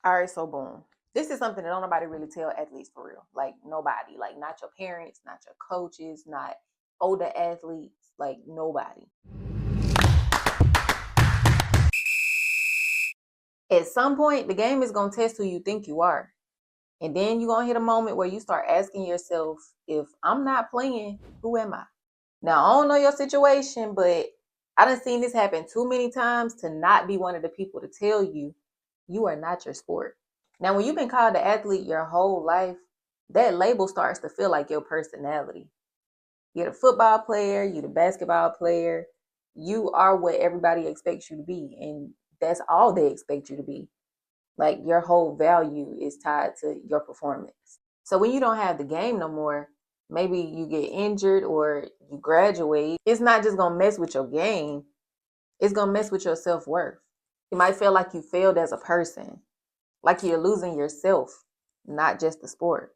All right, so boom. This is something that don't nobody really tell athletes for real. Like nobody. Like not your parents, not your coaches, not older athletes, like nobody. At some point, the game is gonna test who you think you are. And then you're gonna hit a moment where you start asking yourself, if I'm not playing, who am I? Now I don't know your situation, but I done seen this happen too many times to not be one of the people to tell you you are not your sport. Now, when you've been called an athlete your whole life, that label starts to feel like your personality. You're the football player, you're the basketball player, you are what everybody expects you to be, and that's all they expect you to be. Like your whole value is tied to your performance. So when you don't have the game no more, maybe you get injured or you graduate, it's not just gonna mess with your game, it's gonna mess with your self-worth. You might feel like you failed as a person, like you're losing yourself, not just the sport.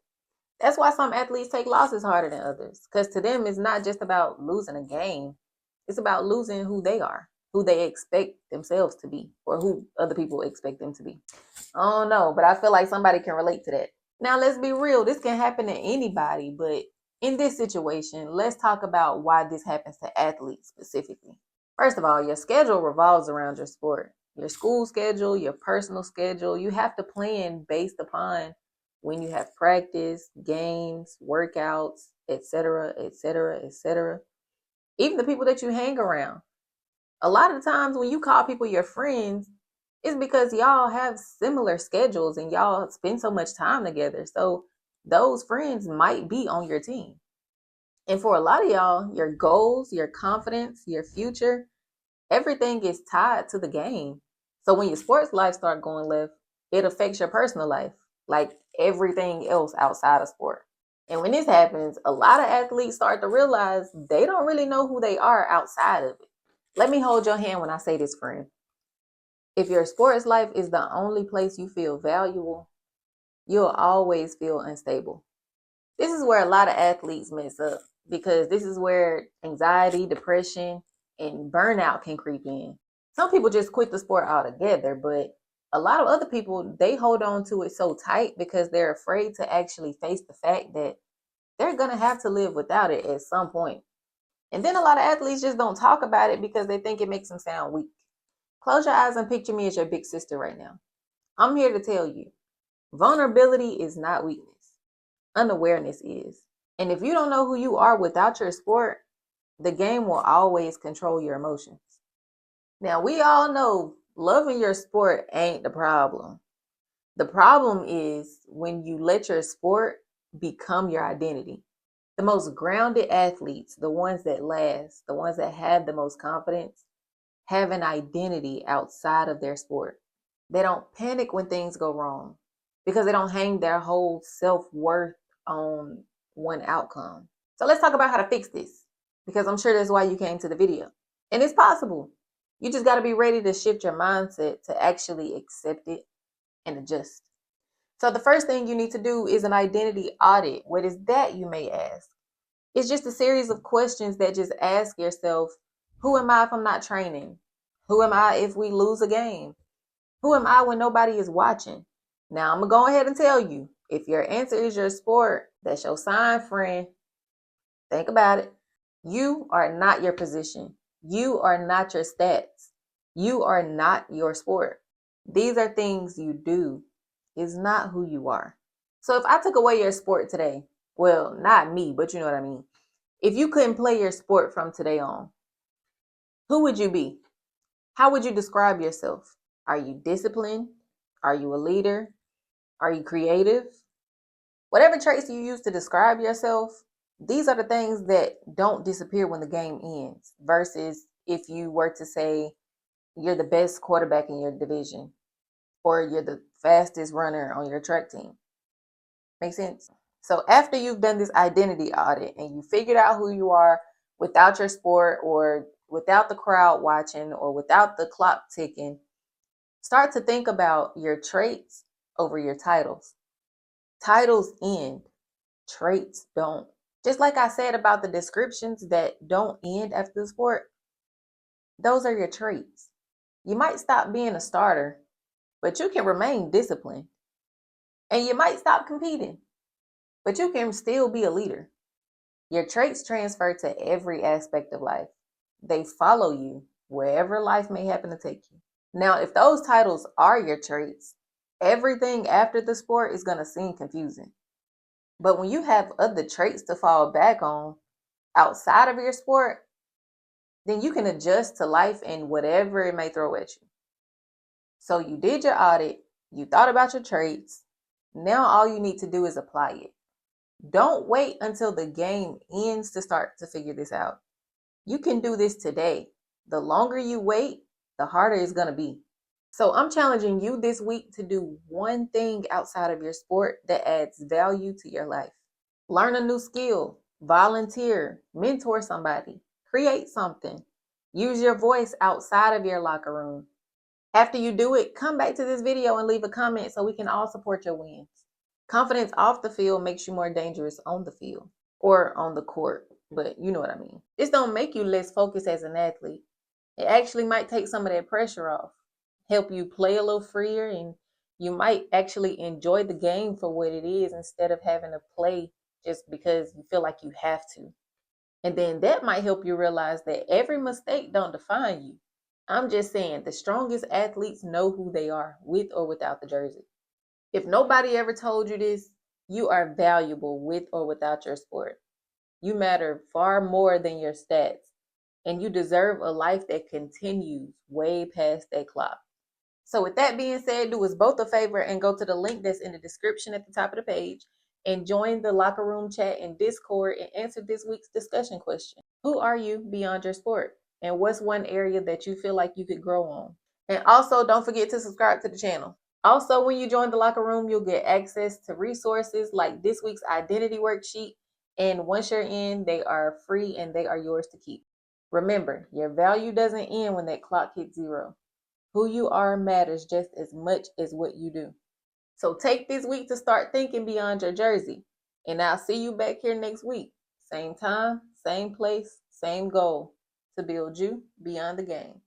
That's why some athletes take losses harder than others, because to them, it's not just about losing a game, it's about losing who they are, who they expect themselves to be, or who other people expect them to be. I don't know, but I feel like somebody can relate to that. Now, let's be real, this can happen to anybody, but in this situation, let's talk about why this happens to athletes specifically. First of all, your schedule revolves around your sport. Your school schedule, your personal schedule, you have to plan based upon when you have practice, games, workouts, etc., etc., etc. Even the people that you hang around. A lot of the times when you call people your friends, it's because y'all have similar schedules and y'all spend so much time together. So those friends might be on your team. And for a lot of y'all, your goals, your confidence, your future, everything is tied to the game. So when your sports life start going left, it affects your personal life, like everything else outside of sport. And when this happens, a lot of athletes start to realize they don't really know who they are outside of it. Let me hold your hand when I say this, friend. If your sports life is the only place you feel valuable, you'll always feel unstable. This is where a lot of athletes mess up because this is where anxiety, depression, and burnout can creep in. Some people just quit the sport altogether, but a lot of other people, they hold on to it so tight because they're afraid to actually face the fact that they're going to have to live without it at some point. And then a lot of athletes just don't talk about it because they think it makes them sound weak. Close your eyes and picture me as your big sister right now. I'm here to tell you, vulnerability is not weakness. Unawareness is. And if you don't know who you are without your sport, the game will always control your emotions. Now, we all know loving your sport ain't the problem. The problem is when you let your sport become your identity. The most grounded athletes, the ones that last, the ones that have the most confidence, have an identity outside of their sport. They don't panic when things go wrong because they don't hang their whole self-worth on one outcome. So let's talk about how to fix this because I'm sure that's why you came to the video. And it's possible. You just got to be ready to shift your mindset to actually accept it and adjust. So the first thing you need to do is an identity audit. What is that, you may ask? It's just a series of questions that just ask yourself, who am I if I'm not training? Who am I if we lose a game? Who am I when nobody is watching? Now, I'm going to go ahead and tell you, if your answer is your sport, that's your sign, friend. Think about it. You are not your position. You are not your stats. You are not your sport. These are things you do. It's not who you are. So if I took away your sport today, well, not me, but you know what I mean. If you couldn't play your sport from today on, who would you be? How would you describe yourself? Are you disciplined? Are you a leader? Are you creative? Whatever traits you use to describe yourself, these are the things that don't disappear when the game ends, versus if you were to say you're the best quarterback in your division or you're the fastest runner on your track team. Make sense? So after you've done this identity audit and you figured out who you are without your sport or without the crowd watching or without the clock ticking, start to think about your traits over your titles. Titles end, traits don't. Just like I said about the descriptions that don't end after the sport, those are your traits. You might stop being a starter, but you can remain disciplined. And you might stop competing, but you can still be a leader. Your traits transfer to every aspect of life. They follow you wherever life may happen to take you. Now, if those titles are your traits, everything after the sport is going to seem confusing. But when you have other traits to fall back on outside of your sport, then you can adjust to life and whatever it may throw at you. So you did your audit, you thought about your traits. Now all you need to do is apply it. Don't wait until the game ends to start to figure this out. You can do this today. The longer you wait, the harder it's going to be. So I'm challenging you this week to do one thing outside of your sport that adds value to your life. Learn a new skill, volunteer, mentor somebody, create something. Use your voice outside of your locker room. After you do it, come back to this video and leave a comment so we can all support your wins. Confidence off the field makes you more dangerous on the field or on the court, but you know what I mean. This don't make you less focused as an athlete. It actually might take some of that pressure off, help you play a little freer, and you might actually enjoy the game for what it is instead of having to play just because you feel like you have to. And then that might help you realize that every mistake don't define you. I'm just saying the strongest athletes know who they are with or without the jersey. If nobody ever told you this, you are valuable with or without your sport. You matter far more than your stats, and you deserve a life that continues way past that clock. So with that being said, do us both a favor and go to the link that's in the description at the top of the page and join the locker room chat in Discord and answer this week's discussion question. Who are you beyond your sport? And what's one area that you feel like you could grow on? And also, don't forget to subscribe to the channel. Also, when you join the locker room, you'll get access to resources like this week's identity worksheet. And once you're in, they are free and they are yours to keep. Remember, your value doesn't end when that clock hits 0. Who you are matters just as much as what you do. So take this week to start thinking beyond your jersey. And I'll see you back here next week. Same time, same place, same goal, to build you beyond the game.